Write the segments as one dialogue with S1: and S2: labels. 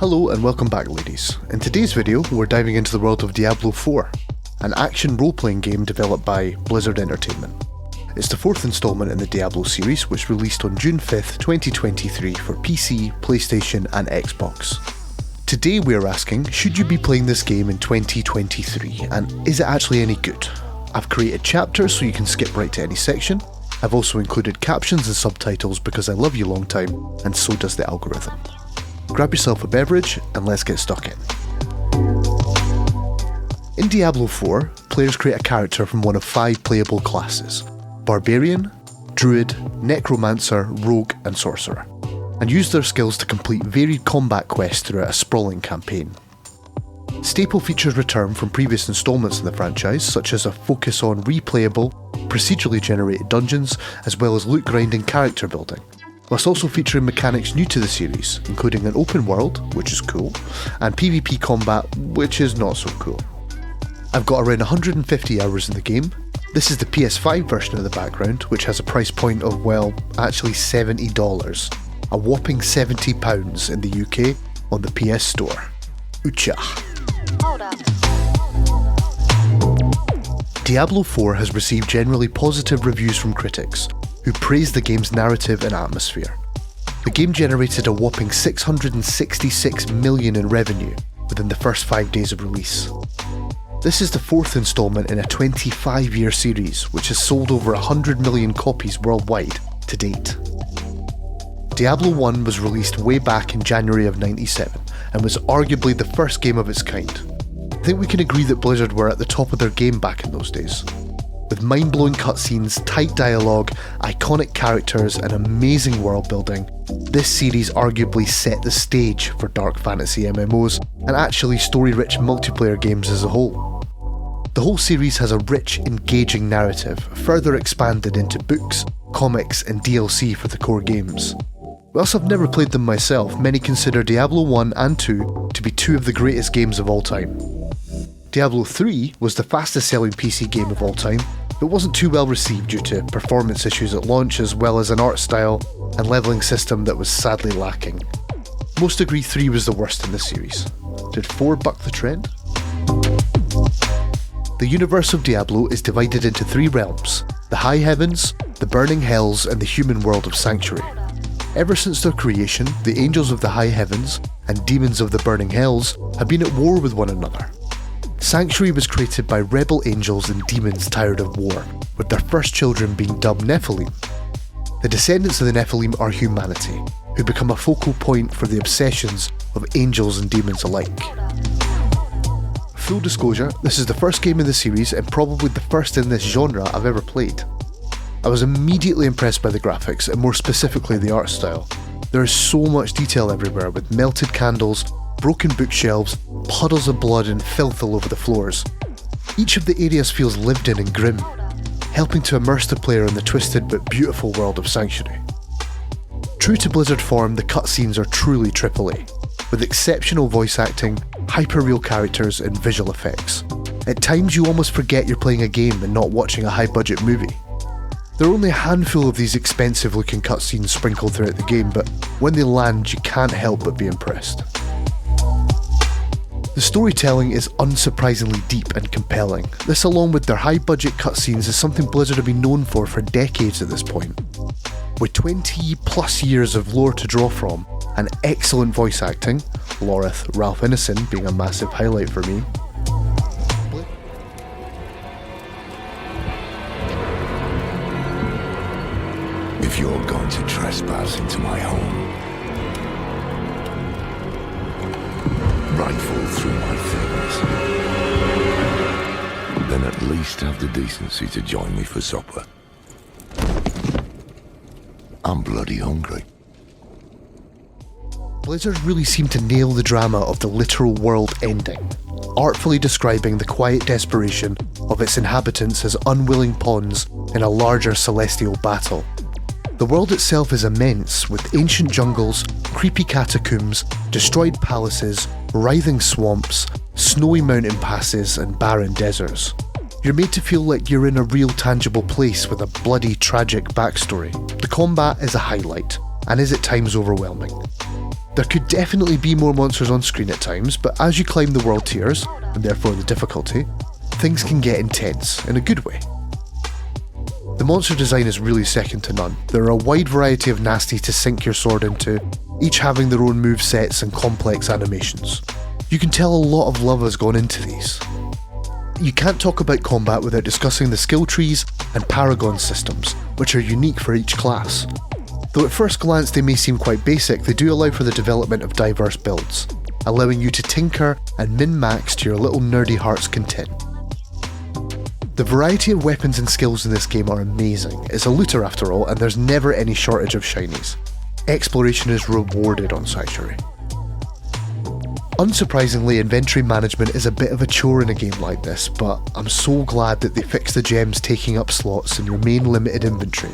S1: Hello and welcome back, ladies. In today's video, we're diving into the world of Diablo 4, an action role-playing game developed by Blizzard Entertainment. It's the fourth installment in the Diablo series, which released on June 5th, 2023 for PC, PlayStation and Xbox. Today we're asking, should you be playing this game in 2023, and is it actually any good? I've created chapters so you can skip right to any section. I've also included captions and subtitles because I love you long time, and so does the algorithm. Grab yourself a beverage and let's get stuck in. In Diablo 4, players create a character from one of 5 playable classes: Barbarian, Druid, Necromancer, Rogue and Sorcerer, and use their skills to complete varied combat quests throughout a sprawling campaign. Staple features return from previous installments in the franchise, such as a focus on replayable, procedurally generated dungeons, as well as loot grinding character building, whilst also featuring mechanics new to the series, including an open world, which is cool, and PvP combat, which is not so cool. I've got around 150 hours in the game. This is the PS5 version of the background, which has a price point of, well, actually $70, a whopping £70 in the UK on the PS Store. Oocha. Diablo 4 has received generally positive reviews from critics, who praise the game's narrative and atmosphere. The game generated a whopping $666 million in revenue within the first 5 days of release. This is the fourth installment in a 25-year series, which has sold over 100 million copies worldwide to date. Diablo 1 was released way back in January of '97 and was arguably the first game of its kind. I think we can agree that Blizzard were at the top of their game back in those days. With mind-blowing cutscenes, tight dialogue, iconic characters and amazing world building, this series arguably set the stage for dark fantasy MMOs and actually story-rich multiplayer games as a whole. The whole series has a rich, engaging narrative, further expanded into books, comics and DLC for the core games. Whilst I've never played them myself, many consider Diablo 1 and 2 to be 2 of the greatest games of all time. Diablo 3 was the fastest selling PC game of all time, but wasn't too well received due to performance issues at launch, as well as an art style and levelling system that was sadly lacking. Most agree 3 was the worst in the series. Did 4 buck the trend? The universe of Diablo is divided into 3 realms: the High Heavens, the Burning Hells and the human world of Sanctuary. Ever since their creation, the angels of the High Heavens and demons of the Burning Hells have been at war with one another. Sanctuary was created by rebel angels and demons tired of war, with their first children being dubbed Nephilim. The descendants of the Nephilim are humanity, who become a focal point for the obsessions of angels and demons alike. Full disclosure, this is the first game in the series and probably the first in this genre I've ever played. I was immediately impressed by the graphics and more specifically the art style. There is so much detail everywhere, with melted candles, broken bookshelves, puddles of blood and filth all over the floors. Each of the areas feels lived in and grim, helping to immerse the player in the twisted but beautiful world of Sanctuary. True to Blizzard form, the cutscenes are truly AAA, with exceptional voice acting, hyper-real characters and visual effects. At times you almost forget you're playing a game and not watching a high-budget movie. There are only a handful of these expensive-looking cutscenes sprinkled throughout the game, but when they land you can't help but be impressed. The storytelling is unsurprisingly deep and compelling. This, along with their high-budget cutscenes, is something Blizzard have been known for decades at this point. With 20 plus years of lore to draw from, and excellent voice acting, Lorith Ralph Ineson being a massive highlight for me.
S2: If you're going to trespass into my home, rifle through my things, then at least have the decency to join me for supper. I'm bloody hungry.
S1: Blizzard really seemed to nail the drama of the literal world ending, artfully describing the quiet desperation of its inhabitants as unwilling pawns in a larger celestial battle. The world itself is immense, with ancient jungles, creepy catacombs, destroyed palaces, writhing swamps, snowy mountain passes and barren deserts. You're made to feel like you're in a real tangible place with a bloody tragic backstory. The combat is a highlight, and is at times overwhelming. There could definitely be more monsters on screen at times, but as you climb the world tiers, and therefore the difficulty, things can get intense in a good way. The monster design is really second to none. There are a wide variety of nasties to sink your sword into, each having their own movesets and complex animations. You can tell a lot of love has gone into these. You can't talk about combat without discussing the skill trees and paragon systems, which are unique for each class. Though at first glance they may seem quite basic, they do allow for the development of diverse builds, allowing you to tinker and min-max to your little nerdy heart's content. The variety of weapons and skills in this game are amazing. It's a looter after all, and there's never any shortage of shinies. Exploration is rewarded on Sanctuary. Unsurprisingly, inventory management is a bit of a chore in a game like this, but I'm so glad that they fixed the gems taking up slots in your main limited inventory.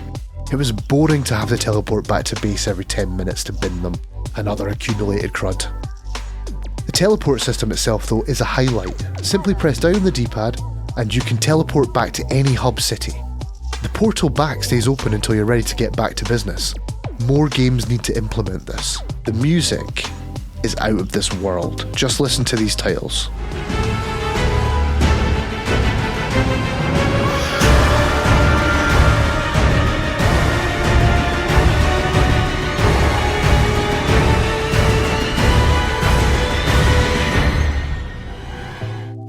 S1: It was boring to have to teleport back to base every 10 minutes to bin them, another accumulated crud. The teleport system itself though is a highlight. Simply press down on the D-pad and you can teleport back to any hub city. The portal back stays open until you're ready to get back to business. More games need to implement this. The music is out of this world. Just listen to these titles.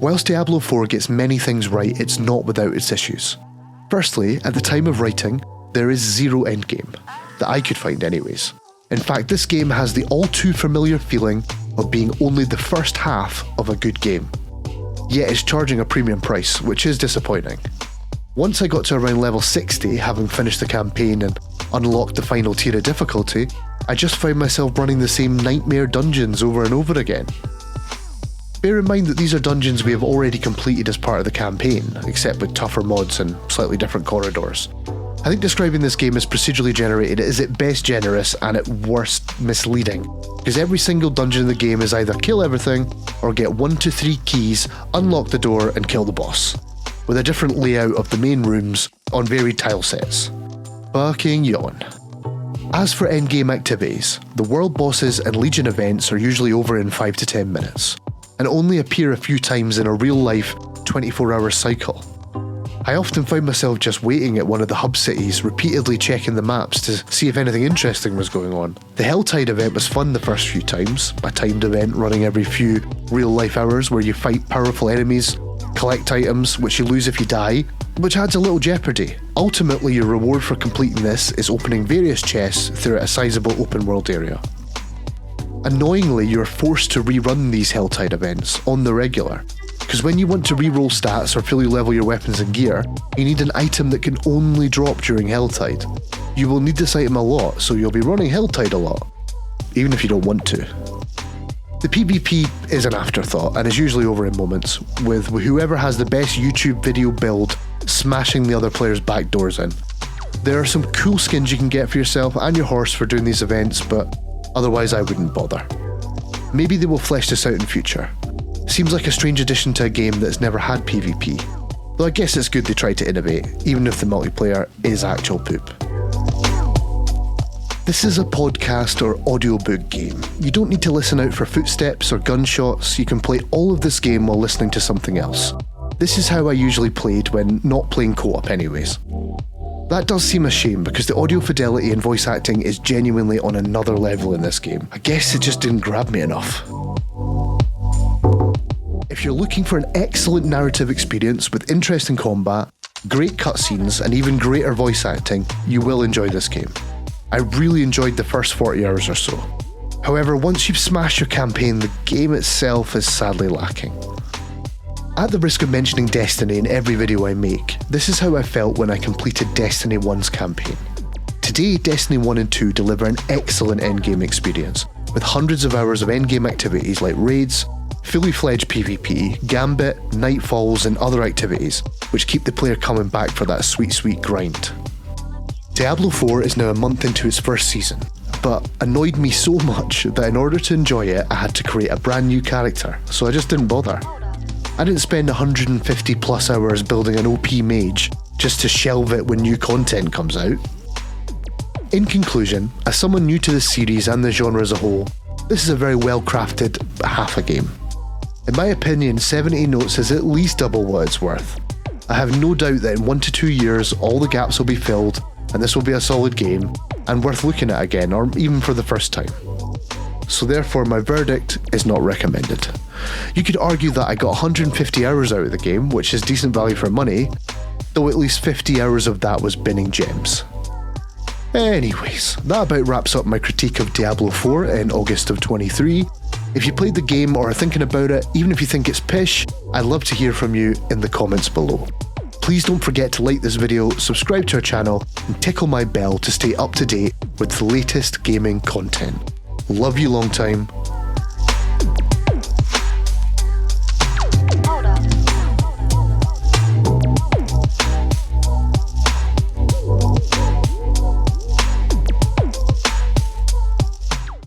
S1: Whilst Diablo 4 gets many things right, it's not without its issues. Firstly, at the time of writing, there is zero endgame, that I could find anyways. In fact, this game has the all too familiar feeling of being only the first half of a good game. Yet it's charging a premium price, which is disappointing. Once I got to around level 60, having finished the campaign and unlocked the final tier of difficulty, I just found myself running the same nightmare dungeons over and over again. Bear in mind that these are dungeons we have already completed as part of the campaign, except with tougher mods and slightly different corridors. I think describing this game as procedurally generated is at best generous and at worst misleading, because every single dungeon in the game is either kill everything or get 1 to 3 keys, unlock the door and kill the boss, with a different layout of the main rooms on varied tile sets. Fucking yawn. As for endgame activities, the world bosses and Legion events are usually over in 5 to 10 minutes, and only appear a few times in a real-life 24-hour cycle. I often found myself just waiting at one of the hub cities, repeatedly checking the maps to see if anything interesting was going on. The Helltide event was fun the first few times, a timed event running every few real-life hours where you fight powerful enemies, collect items, which you lose if you die, which adds a little jeopardy. Ultimately, your reward for completing this is opening various chests throughout a sizable open-world area. Annoyingly, you're forced to rerun these Helltide events on the regular, because when you want to reroll stats or fully level your weapons and gear, you need an item that can only drop during Helltide. You will need this item a lot, so you'll be running Helltide a lot, even if you don't want to. The PvP is an afterthought and is usually over in moments, with whoever has the best YouTube video build smashing the other player's back doors in. There are some cool skins you can get for yourself and your horse for doing these events, but otherwise I wouldn't bother. Maybe they will flesh this out in future. Seems like a strange addition to a game that's never had PvP, though I guess it's good they tried to innovate, even if the multiplayer is actual poop. This is a podcast or audiobook game. You don't need to listen out for footsteps or gunshots, you can play all of this game while listening to something else. This is how I usually played when not playing co-op anyways. That does seem a shame because the audio fidelity and voice acting is genuinely on another level in this game. I guess it just didn't grab me enough. If you're looking for an excellent narrative experience with interesting combat, great cutscenes and even greater voice acting, you will enjoy this game. I really enjoyed the first 40 hours or so. However, once you've smashed your campaign, the game itself is sadly lacking. At the risk of mentioning Destiny in every video I make, this is how I felt when I completed Destiny 1's campaign. Today, Destiny 1 and 2 deliver an excellent endgame experience, with hundreds of hours of endgame activities like raids, fully fledged PvP, Gambit, Nightfalls and other activities, which keep the player coming back for that sweet grind. Diablo 4 is now a month into its first season, but annoyed me so much that in order to enjoy it, I had to create a brand new character, so I just didn't bother. I didn't spend 150 plus hours building an OP mage just to shelve it when new content comes out. In conclusion, as someone new to this series and the genre as a whole, This is a very well crafted half a game. In my opinion, 70 notes is at least double what it's worth. I have no doubt that in 1 to 2 years all the gaps will be filled and this will be a solid game and worth looking at again, or even for the first time. So therefore my verdict is not recommended. You could argue that I got 150 hours out of the game, which is decent value for money, though at least 50 hours of that was binning gems. Anyways, that about wraps up my critique of Diablo 4 in August of 23. If you played the game or are thinking about it, even if you think it's pish, I'd love to hear from you in the comments below. Please don't forget to like this video, subscribe to our channel, and tickle my bell to stay up to date with the latest gaming content. Love you long time.